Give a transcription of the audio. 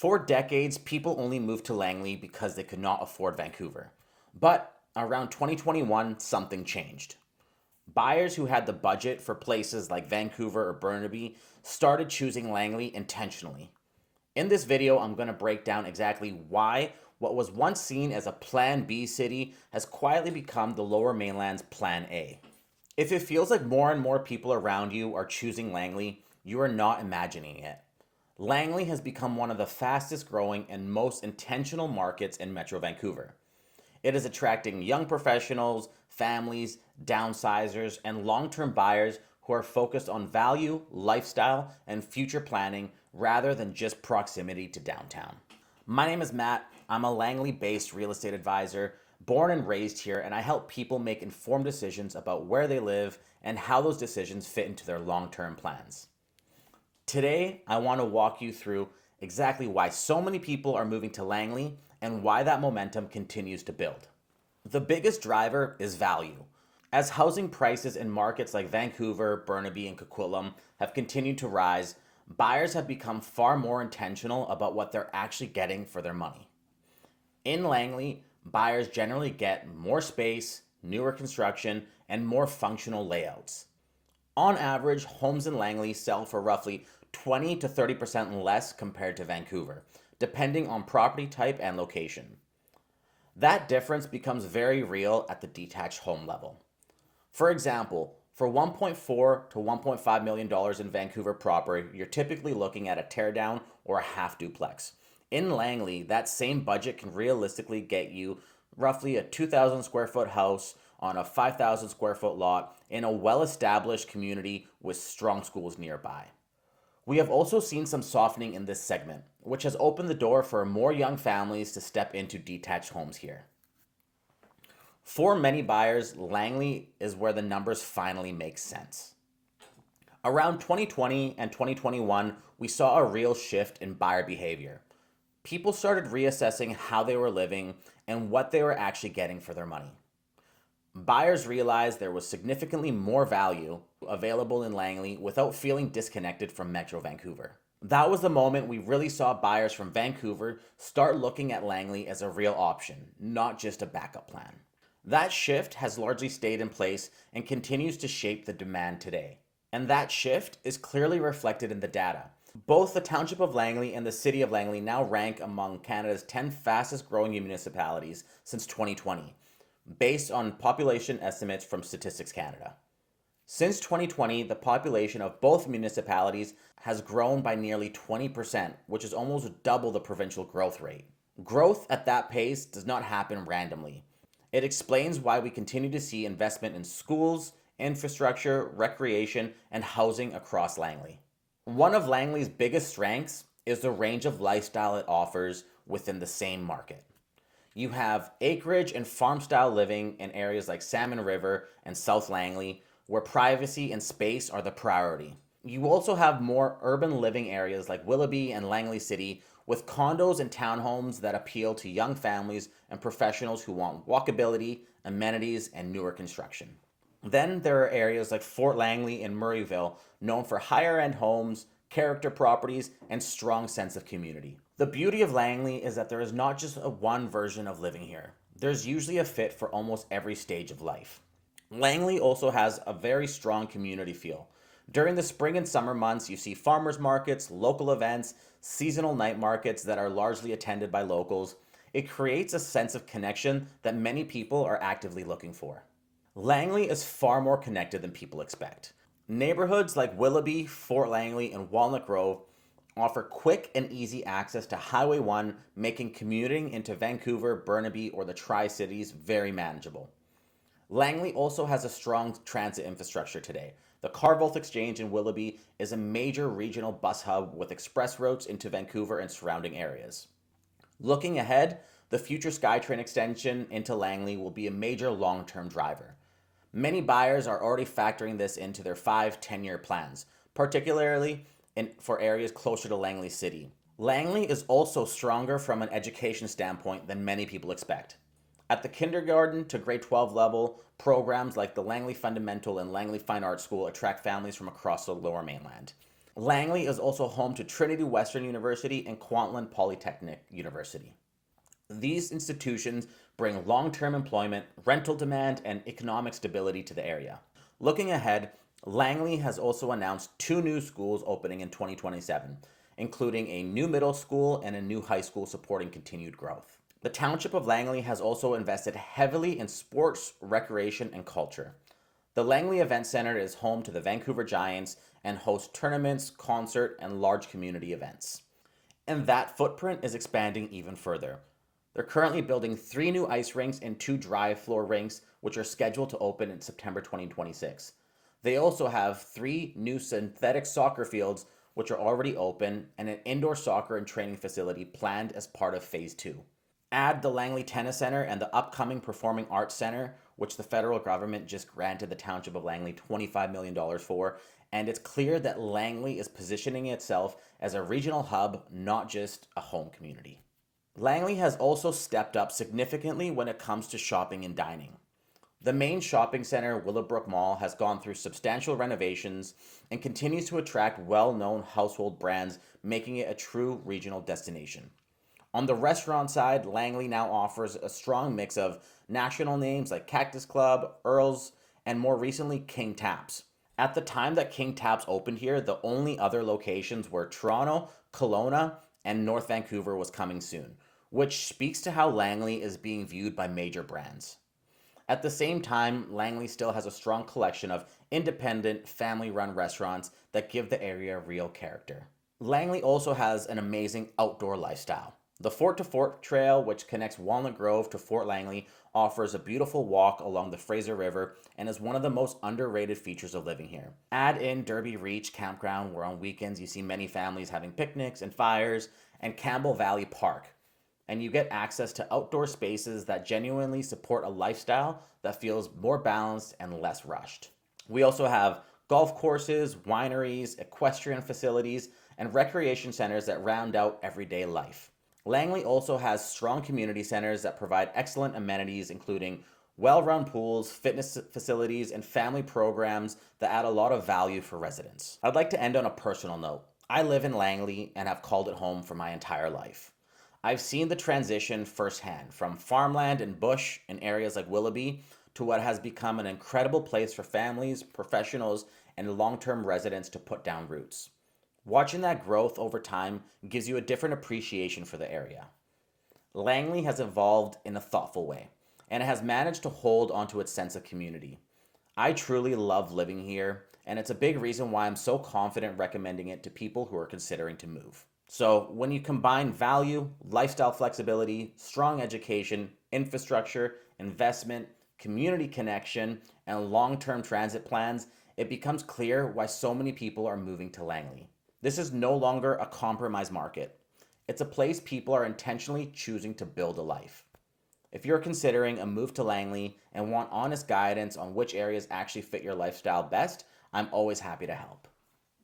For decades, people only moved to Langley because they could not afford Vancouver. But around 2021, something changed. Buyers who had the budget for places like Vancouver or Burnaby started choosing Langley intentionally. In this video, I'm going to break down exactly why what was once seen as a Plan B city has quietly become the Lower Mainland's Plan A. If it feels like more and more people around you are choosing Langley, you are not imagining it. Langley has become one of the fastest growing and most intentional markets in Metro Vancouver. It is attracting young professionals, families, downsizers, and long-term buyers who are focused on value, lifestyle, and future planning rather than just proximity to downtown. My name is Matt. I'm a Langley-based real estate advisor, born and raised here, and I help people make informed decisions about where they live and how those decisions fit into their long-term plans. Today, I want to walk you through exactly why so many people are moving to Langley and why that momentum continues to build. The biggest driver is value. As housing prices in markets like Vancouver, Burnaby, and Coquitlam have continued to rise, buyers have become far more intentional about what they're actually getting for their money. In Langley, buyers generally get more space, newer construction, and more functional layouts. On average, homes in Langley sell for roughly 20 to 30% less compared to Vancouver, depending on property type and location. That difference becomes very real at the detached home level. For example, for $1.4 to $1.5 million in Vancouver proper, you're typically looking at a teardown or a half duplex. In Langley, that same budget can realistically get you roughly a 2,000 square foot house on a 5,000 square foot lot in a well-established community with strong schools nearby. We have also seen some softening in this segment, which has opened the door for more young families to step into detached homes here. For many buyers, Langley is where the numbers finally make sense. Around 2020 and 2021, we saw a real shift in buyer behavior. People started reassessing how they were living and what they were actually getting for their money. Buyers realized there was significantly more value available in Langley without feeling disconnected from Metro Vancouver. That was the moment we really saw buyers from Vancouver start looking at Langley as a real option, not just a backup plan. That shift has largely stayed in place and continues to shape the demand today. And that shift is clearly reflected in the data. Both the Township of Langley and the City of Langley now rank among Canada's 10 fastest growing municipalities since 2020. Based on population estimates from Statistics Canada. Since 2020, the population of both municipalities has grown by nearly 20%, which is almost double the provincial growth rate. Growth at that pace does not happen randomly. It explains why we continue to see investment in schools, infrastructure, recreation, and housing across Langley. One of Langley's biggest strengths is the range of lifestyle it offers within the same market. You have acreage and farm-style living in areas like Salmon River and South Langley, where privacy and space are the priority. You also have more urban living areas like Willoughby and Langley City, with condos and townhomes that appeal to young families and professionals who want walkability, amenities, and newer construction. Then there are areas like Fort Langley and Murrayville, known for higher-end homes, character properties, and strong sense of community. The beauty of Langley is that there is not just one version of living here. There's usually a fit for almost every stage of life. Langley also has a very strong community feel. During the spring and summer months, you see farmers markets, local events, seasonal night markets that are largely attended by locals. It creates a sense of connection that many people are actively looking for. Langley is far more connected than people expect. Neighborhoods like Willoughby, Fort Langley, and Walnut Grove offer quick and easy access to Highway 1, making commuting into Vancouver, Burnaby, or the Tri-Cities very manageable. Langley also has a strong transit infrastructure today. The Carvolth Exchange in Willoughby is a major regional bus hub with express routes into Vancouver and surrounding areas. Looking ahead, the future SkyTrain extension into Langley will be a major long-term driver. Many buyers are already factoring this into their 5-10-year plans, particularly for areas closer to Langley City. Langley is also stronger from an education standpoint than many people expect. At the kindergarten to grade 12 level, programs like the Langley Fundamental and Langley Fine Arts School attract families from across the Lower Mainland. Langley is also home to Trinity Western University and Coquitlam Polytechnic University. These institutions bring long-term employment, rental demand, and economic stability to the area. Looking ahead, Langley has also announced 2 new schools opening in 2027, including a new middle school and a new high school supporting continued growth. The township of Langley has also invested heavily in sports, recreation, and culture. The Langley Event Center is home to the Vancouver Giants and hosts tournaments, concert, and large community events. And that footprint is expanding even further. They're currently building 3 new ice rinks and 2 dry floor rinks, which are scheduled to open in September 2026. They also have 3 new synthetic soccer fields, which are already open, and an indoor soccer and training facility planned as part of Phase 2. Add the Langley Tennis Center and the upcoming Performing Arts Center, which the federal government just granted the township of Langley $25 million for, and it's clear that Langley is positioning itself as a regional hub, not just a home community. Langley has also stepped up significantly when it comes to shopping and dining. The main shopping center, Willowbrook Mall, has gone through substantial renovations and continues to attract well-known household brands, making it a true regional destination. On the restaurant side, Langley now offers a strong mix of national names like Cactus Club, Earl's, and more recently, King Taps. At the time that King Taps opened here, the only other locations were Toronto, Kelowna, and North Vancouver was coming soon, which speaks to how Langley is being viewed by major brands. At the same time, Langley still has a strong collection of independent, family-run restaurants that give the area real character. Langley also has an amazing outdoor lifestyle. The Fort to Fort Trail, which connects Walnut Grove to Fort Langley, offers a beautiful walk along the Fraser River and is one of the most underrated features of living here. Add in Derby Reach Campground, where on weekends you see many families having picnics and fires, and Campbell Valley Park, and you get access to outdoor spaces that genuinely support a lifestyle that feels more balanced and less rushed. We also have golf courses, wineries, equestrian facilities, and recreation centers that round out everyday life. Langley also has strong community centers that provide excellent amenities, including well-run pools, fitness facilities, and family programs that add a lot of value for residents. I'd like to end on a personal note. I live in Langley and have called it home for my entire life. I've seen the transition firsthand, from farmland and bush in areas like Willoughby to what has become an incredible place for families, professionals, and long-term residents to put down roots. Watching that growth over time gives you a different appreciation for the area. Langley has evolved in a thoughtful way, and it has managed to hold onto its sense of community. I truly love living here, and it's a big reason why I'm so confident recommending it to people who are considering to move. So when you combine value, lifestyle flexibility, strong education, infrastructure, investment, community connection, and long-term transit plans, it becomes clear why so many people are moving to Langley. This is no longer a compromise market. It's a place people are intentionally choosing to build a life. If you're considering a move to Langley and want honest guidance on which areas actually fit your lifestyle best, I'm always happy to help.